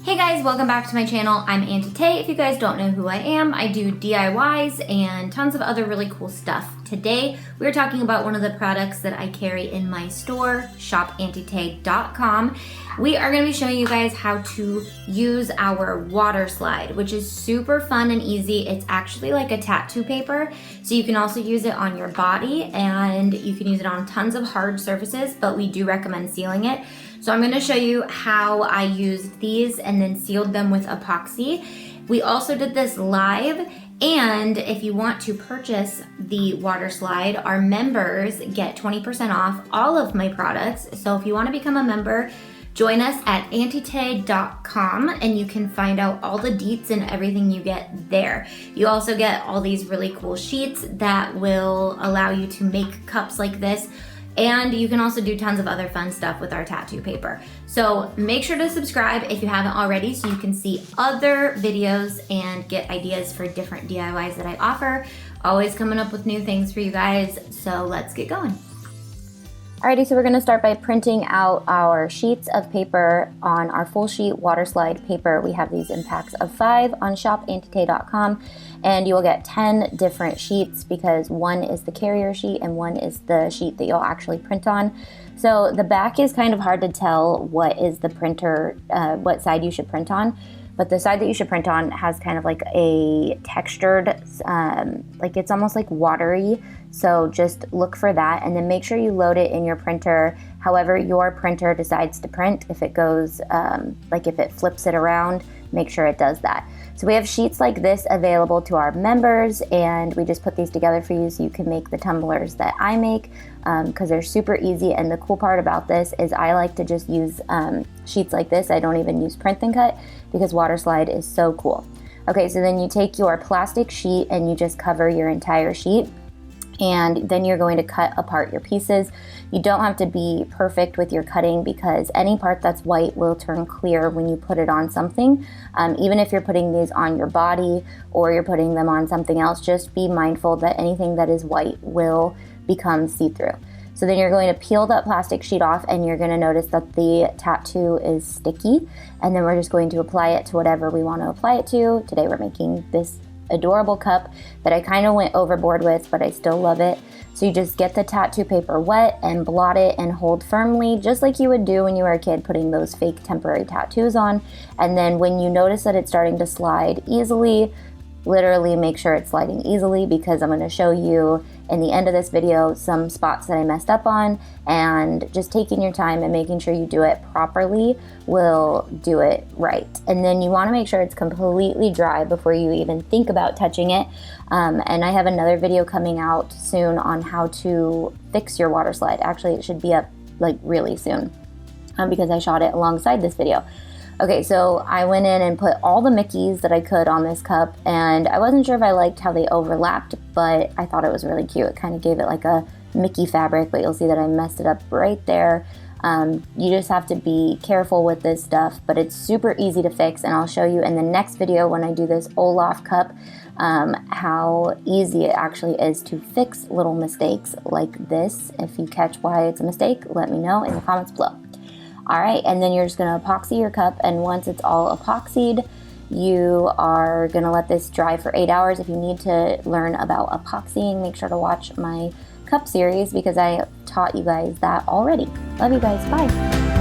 Hey guys, welcome back to my channel. I'm Auntie Tay. If you guys don't know who I am, I do DIYs and tons of other really cool stuff. Today, we're talking about one of the products that I carry in my store, shopauntietay.com. We are going to be showing you guys how to use our Waterslide, which is super fun and easy. It's actually like a tattoo paper, so you can also use it on your body and you can use it on tons of hard surfaces, but we do recommend sealing it. So I'm going to show you how I used these and then sealed them with epoxy. We also did this live, and if you want to purchase the Waterslide, our members get 20% off all of my products. So if you want to become a member, join us at auntitay.com and you can find out all the deets and everything you get there. You also get all these really cool sheets that will allow you to make cups like this. And you can also do tons of other fun stuff with our tattoo paper. So make sure to subscribe if you haven't already so you can see other videos and get ideas for different DIYs that I offer. Always coming up with new things for you guys, so let's get going. Alrighty, so we're gonna start by printing out our sheets of paper on our full sheet Waterslide paper. We have these in packs of 5 on shopauntietay.com, and you will get 10 different sheets because one is the carrier sheet and one is the sheet that you'll actually print on. So the back is kind of hard to tell what is the printer, what side you should print on. But the side that you should print on has kind of like a textured, like it's almost like watery. So just look for that and then make sure you load it in your printer. However your printer decides to print, if it goes, like if it flips it around, make sure it does that. So we have sheets like this available to our members, and we just put these together for you so you can make the tumblers that I make because they're super easy. And the cool part about this is I like to just use sheets like this. I don't even use print and cut because Waterslide is so cool. Okay, so then you take your plastic sheet and you just cover your entire sheet. And then you're going to cut apart your pieces. You don't have to be perfect with your cutting because any part that's white will turn clear when you put it on something. Even if you're putting these on your body or you're putting them on something else, just be mindful that anything that is white will become see-through. So then you're going to peel that plastic sheet off and you're going to notice that the tattoo is sticky. And then we're just going to apply it to whatever we want to apply it to. Today we're making this adorable cup that I kind of went overboard with, but I still love it. So you just get the tattoo paper wet and blot it and hold firmly, just like you would do when you were a kid putting those fake temporary tattoos on. And then when you notice that it's starting to slide easily, literally make sure it's sliding easily because I'm going to show you in the end of this video some spots that I messed up on, and just taking your time and making sure you do it properly will do it right. And then you want to make sure it's completely dry before you even think about touching it. And I have another video coming out soon on how to fix your Waterslide. Actually, it should be up like really soon because I shot it alongside this video. Okay, so I went in and put all the Mickeys that I could on this cup, and I wasn't sure if I liked how they overlapped, but I thought it was really cute. It kind of gave it like a Mickey fabric, but you'll see that I messed it up right there. You just have to be careful with this stuff, but it's super easy to fix, and I'll show you in the next video when I do this Olaf cup how easy it actually is to fix little mistakes like this. If you catch why it's a mistake, let me know in the comments below. All right, and then you're just gonna epoxy your cup, and once it's all epoxied, you are gonna let this dry for 8 hours. If you need to learn about epoxying, make sure to watch my cup series because I taught you guys that already. Love you guys, bye.